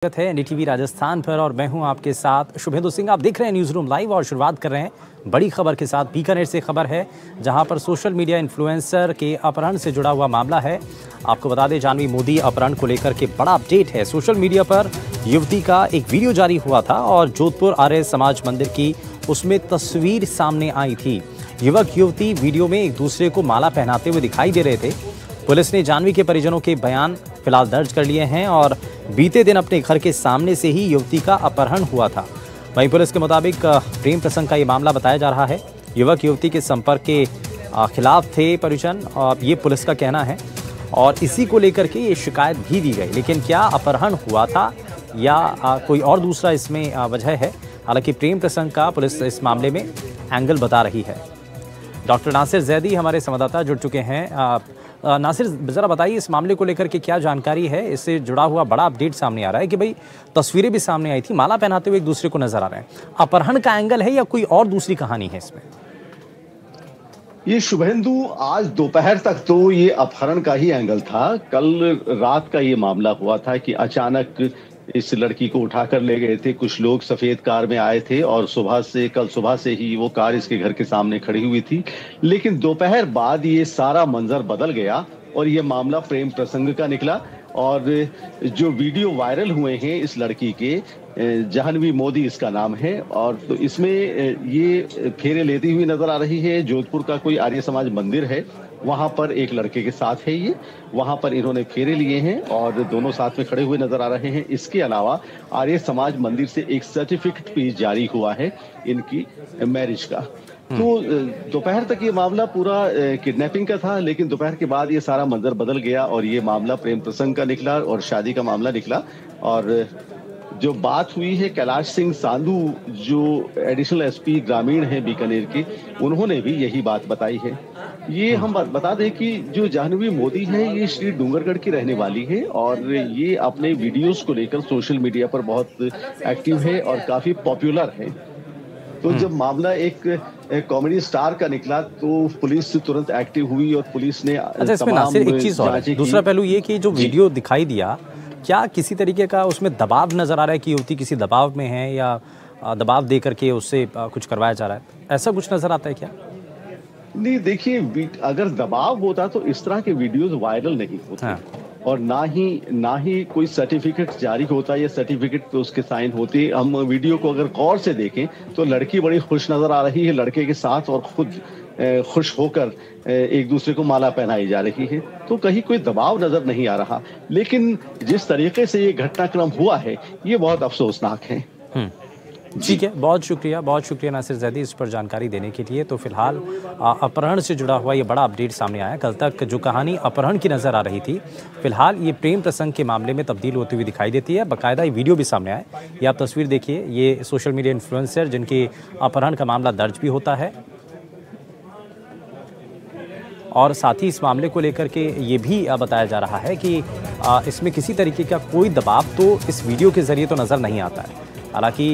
स्वागत है एनडीटीवी राजस्थान पर और मैं हूं आपके साथ शुभेंदु सिंह। आप देख रहे हैं न्यूज़ रूम लाइव और शुरुआत कर रहे हैं बड़ी खबर के साथ। बीकानेर से खबर है जहां पर सोशल मीडिया इन्फ्लुएंसर के अपहरण से जुड़ा हुआ मामला है। आपको बता दें जाह्नवी मोदी अपहरण को लेकर के बड़ा अपडेट है। सोशल मीडिया पर युवती का एक वीडियो जारी हुआ था और जोधपुर आर्य समाज मंदिर की उसमें तस्वीर सामने आई थी। युवक युवती वीडियो में एक दूसरे को माला पहनाते हुए दिखाई दे रहे थे। पुलिस ने जाह्नवी के परिजनों के बयान फिलहाल दर्ज कर लिए हैं और बीते दिन अपने घर के सामने से ही युवती का अपहरण हुआ था। वहीं पुलिस के मुताबिक प्रेम प्रसंग का ये मामला बताया जा रहा है। युवक युवती के संपर्क के खिलाफ थे परिजन, ये पुलिस का कहना है और इसी को लेकर के ये शिकायत भी दी गई। लेकिन क्या अपहरण हुआ था या कोई और दूसरा इसमें वजह है? हालांकि प्रेम प्रसंग का पुलिस इस मामले में एंगल बता रही है। डॉक्टर नासिर जैदी हमारे संवाददाता जुड़ चुके हैं। नासिर, जरा बताइए इस मामले को लेकर के क्या जानकारी है? इससे जुड़ा हुआ बड़ा अपडेट सामने आ रहा है कि भाई तस्वीरें भी सामने आई थी, माला पहनाते हुए एक दूसरे को नजर आ रहे हैं। अपहरण का एंगल है या कोई और दूसरी कहानी है इसमें? ये शुभेंदु, आज दोपहर तक तो ये अपहरण का ही एंगल था। कल रात का ये मामला हुआ था कि अचानक इस लड़की को उठाकर ले गए थे कुछ लोग। सफेद कार में आए थे और कल सुबह से ही वो कार इसके घर के सामने खड़ी हुई थी। लेकिन दोपहर बाद ये सारा मंजर बदल गया और ये मामला प्रेम प्रसंग का निकला। और जो वीडियो वायरल हुए हैं इस लड़की के, जाह्नवी मोदी इसका नाम है, और तो इसमें ये फेरे लेती हुई नजर आ रही है। जोधपुर का कोई आर्य समाज मंदिर है, वहां पर एक लड़के के साथ है ये, वहां पर इन्होंने फेरे लिए हैं और दोनों साथ में खड़े हुए नजर आ रहे हैं। इसके अलावा आर्य समाज मंदिर से एक सर्टिफिकेट भी जारी हुआ है इनकी मैरिज का। तो दोपहर तक ये मामला पूरा किडनैपिंग का था, लेकिन दोपहर के बाद ये सारा मंजर बदल गया और ये मामला प्रेम प्रसंग का निकला और शादी का मामला निकला। और जो बात हुई है, कैलाश सिंह सांधू जो एडिशनल एसपी ग्रामीण हैं बीकानेर के, उन्होंने भी यही बात बताई है। ये हम बता दें कि जो जाह्नवी मोदी है ये श्री डूंगरगढ़ की रहने वाली है और ये अपने वीडियोस को लेकर सोशल मीडिया पर बहुत एक्टिव है और काफी पॉपुलर है। तो जब मामला एक कॉमेडी स्टार का निकला तो पुलिस तुरंत एक्टिव हुई और पुलिस ने इसमें नासिर एक चीज और है, दूसरा पहलू ये कि जो वीडियो दिखाई दिया, क्या किसी तरीके का उसमें दबाव नजर आ रहा है कि युवती किसी दबाव में है या दबाव दे करके उससे कुछ करवाया जा रहा है? ऐसा कुछ नजर आता है क्या? नहीं, देखिए, अगर दबाव होता तो इस तरह के वीडियोस वायरल नहीं होते। हाँ। और ना ही कोई सर्टिफिकेट जारी होता या सर्टिफिकेट पे उसके साइन होते। हम वीडियो को अगर गौर से देखें तो लड़की बड़ी खुश नजर आ रही है लड़के के साथ और खुद खुश होकर एक दूसरे को माला पहनाई जा रही है। तो कहीं कोई दबाव नजर नहीं आ रहा। लेकिन जिस तरीके से ये घटनाक्रम हुआ है ये बहुत अफसोसनाक है। ठीक है, बहुत शुक्रिया नासिर जैदी इस पर जानकारी देने के लिए। तो फिलहाल अपहरण से जुड़ा हुआ ये बड़ा अपडेट सामने आया। कल तक जो कहानी अपहरण की नज़र आ रही थी, फिलहाल ये प्रेम प्रसंग के मामले में तब्दील होती हुई दिखाई देती है। बाकायदा ये वीडियो भी सामने आया, ये आप तस्वीर देखिए। ये सोशल मीडिया इन्फ्लुएंसर जिनके अपहरण का मामला दर्ज भी होता है और साथ ही इस मामले को लेकर के ये भी बताया जा रहा है कि इसमें किसी तरीके का कोई दबाव तो इस वीडियो के जरिए तो नज़र नहीं आता है। हालांकि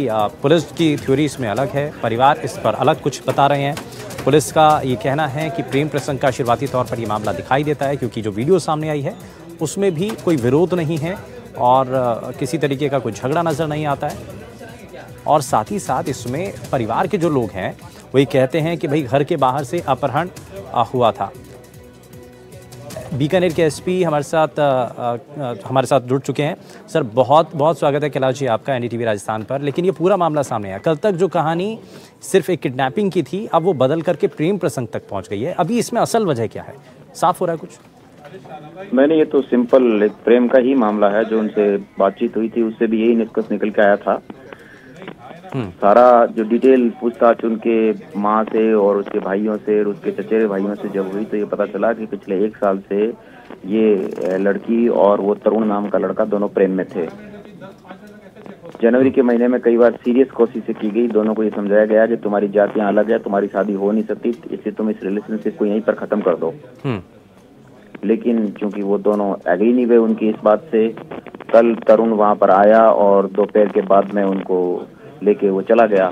पुलिस की थ्योरी इसमें अलग है, परिवार इस पर अलग कुछ बता रहे हैं। पुलिस का ये कहना है कि प्रेम प्रसंग का शुरुआती तौर पर ये मामला दिखाई देता है क्योंकि जो वीडियो सामने आई है उसमें भी कोई विरोध नहीं है और किसी तरीके का कोई झगड़ा नज़र नहीं आता है। और साथ ही साथ इसमें परिवार के जो लोग हैं वही कहते हैं कि भाई घर के बाहर से अपहरण हुआ था। बीकानेर के एसपी हमारे साथ जुड़ चुके हैं। सर, बहुत बहुत स्वागत है कैलाश जी आपका एनडीटीवी राजस्थान पर। लेकिन ये पूरा मामला सामने आया, कल तक जो कहानी सिर्फ एक किडनैपिंग की थी अब वो बदल करके प्रेम प्रसंग तक पहुंच गई है। अभी इसमें असल वजह क्या है? साफ हो रहा है कुछ? मैंने ये तो सिंपल एक प्रेम का ही मामला है। जो उनसे बातचीत हुई थी उससे भी यही निष्कर्ष निकल के आया था। सारा जो डिटेल पूछताछ उनके माँ से और उसके भाइयों से और उसके चचेरे भाइयों से जब हुई तो ये पता चला कि पिछले 1 साल से ये लड़की और वो तरुण नाम का लड़का दोनों प्रेम में थे। जनवरी के महीने में कई बार सीरियस कोशिशें की गई, दोनों को ये समझाया गया कि तुम्हारी जातियां अलग है, तुम्हारी शादी हो नहीं सकती, इसलिए तुम इस रिलेशनशिप को यहीं पर खत्म कर दो। लेकिन चूंकि वो दोनों एग्री नहीं हुए उनकी इस बात से, कल तरुण वहां पर आया और दोपहर के बाद में उनको लेके वो चला गया।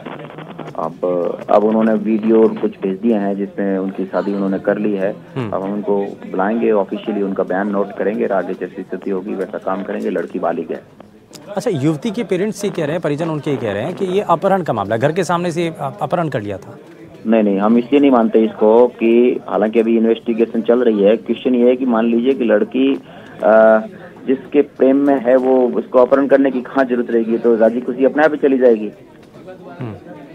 अब उन्होंने वीडियो और कुछ भेज दिए हैं जिसमें उनकी शादी उन्होंने कर ली है। अब हम उनको बुलाएंगे, ऑफिशियली उनका बयान नोट करेंगे, आगे जैसी स्थिति होगी वैसा काम करेंगे। लड़की बालिग है। अच्छा, युवती के पेरेंट्स ये कह रहे हैं, परिजन उनके ये कह रहे हैं कि ये अपहरण का मामला, घर के सामने से अपहरण कर लिया था। नहीं, हम इसलिए नहीं मानते इसको कि हालांकि अभी इन्वेस्टिगेशन चल रही है। क्वेश्चन ये है कि मान लीजिए कि लड़की जिसके प्रेम में है वो उसको अपहरण करने की कहाँ जरूरत रहेगी, तो राजी खुशी अपने आप ही चली जाएगी।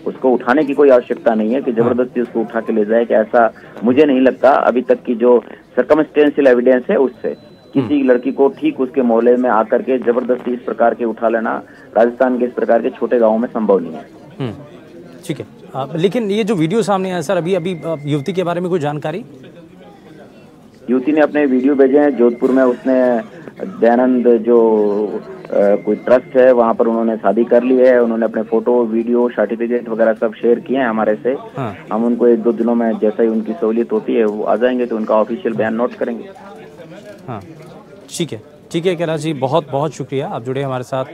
उसको उठाने की कोई आवश्यकता नहीं है कि जबरदस्ती उसको उठा के ले जाए, कि ऐसा मुझे नहीं लगता। अभी तक की जो सर्कमस्टेंशियल एविडेंस है उससे किसी लड़की को ठीक उसके मोहल्ले में आकर के जबरदस्ती इस प्रकार के उठा लेना राजस्थान के इस प्रकार के छोटे गाँव में संभव नहीं है। ठीक है, लेकिन ये जो वीडियो सामने आया सर, अभी युवती के बारे में कोई जानकारी? युवती ने अपने वीडियो भेजे हैं जोधपुर में। उसने दयानंद जो कोई ट्रस्ट है वहाँ पर उन्होंने शादी कर ली है। उन्होंने अपने फोटो, वीडियो, सर्टिफिकेट वगैरह सब शेयर किए हैं हमारे से। हाँ। हम उनको 1-2 दिनों में जैसा ही उनकी सहूलियत होती है वो आ जाएंगे तो उनका ऑफिशियल बयान नोट करेंगे। हाँ, ठीक है कैलाश जी, बहुत बहुत शुक्रिया, आप जुड़े हमारे साथ।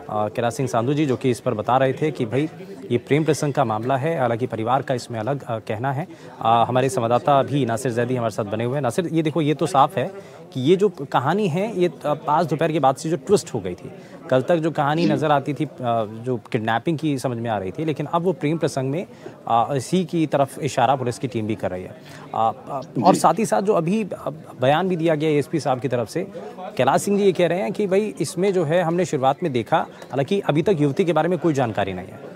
कैलाश सिंह सांधू जी, जो कि इस पर बता रहे थे कि भाई ये प्रेम प्रसंग का मामला है, हालांकि परिवार का इसमें अलग कहना है। हमारे संवाददाता भी नासिर जैदी हमारे साथ बने हुए हैं। नासिर, ये देखो, ये तो साफ है कि ये जो कहानी है ये आज दोपहर के बाद से जो ट्विस्ट हो गई थी। कल तक जो कहानी नज़र आती थी जो किडनैपिंग की समझ में आ रही थी, लेकिन अब वो प्रेम प्रसंग में इसी की तरफ इशारा पुलिस की टीम भी कर रही है। और साथ ही साथ जो अभी बयान भी दिया गया एएसपी साहब की तरफ से, कैलाश सिंह जी ये कह रहे हैं कि भाई इसमें जो है हमने शुरुआत में देखा, हालांकि अभी तक युवती के बारे में कोई जानकारी नहीं है।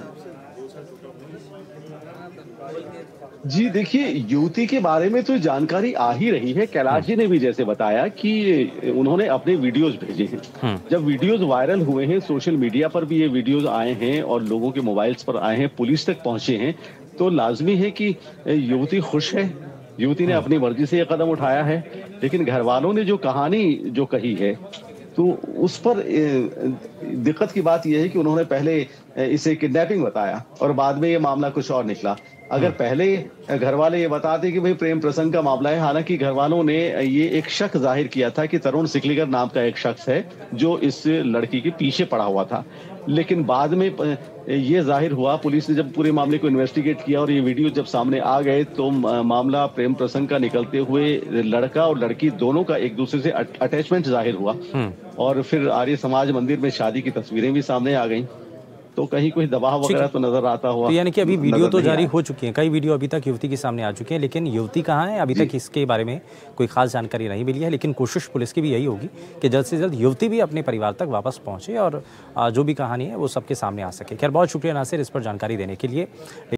जी देखिए, युवती के बारे में तो जानकारी आ ही रही है। कैलाश जी ने भी जैसे बताया कि उन्होंने अपने वीडियोस भेजे हैं। जब वीडियोस वायरल हुए हैं, सोशल मीडिया पर भी ये वीडियोस आए हैं और लोगों के मोबाइल्स पर आए हैं, पुलिस तक पहुंचे हैं, तो लाजमी है कि युवती खुश है। युवती ने अपनी मर्जी से ये कदम उठाया है, लेकिन घर वालों ने जो कहानी जो कही है तो उस पर दिक्कत की बात यह है कि उन्होंने पहले इसे किडनैपिंग बताया और बाद में ये मामला कुछ और निकला। अगर पहले घर वाले ये बताते कि भाई प्रेम प्रसंग का मामला है, हालांकि घर वालों ने ये एक शक जाहिर किया था कि तरुण सिकलीगर नाम का एक शख्स है जो इस लड़की के पीछे पड़ा हुआ था, लेकिन बाद में ये जाहिर हुआ, पुलिस ने जब पूरे मामले को इन्वेस्टिगेट किया और ये वीडियो जब सामने आ गए तो मामला प्रेम प्रसंग का निकलते हुए लड़का और लड़की दोनों का एक दूसरे से अटैचमेंट जाहिर हुआ और फिर आर्य समाज मंदिर में शादी की तस्वीरें भी सामने आ गई। तो कहीं कोई दबाव वगैरह तो नजर आता हुआ, तो यानी कि अभी वीडियो तो जारी हो चुकी है, कई वीडियो अभी तक युवती के सामने आ चुके हैं, लेकिन युवती कहाँ है अभी तक इसके बारे में कोई खास जानकारी नहीं मिली है। लेकिन कोशिश पुलिस की भी यही होगी कि जल्द से जल्द युवती भी अपने परिवार तक वापस पहुंचे और जो भी कहानी है वो सबके सामने आ सके। खैर, बहुत शुक्रिया नासिर इस पर जानकारी देने के लिए।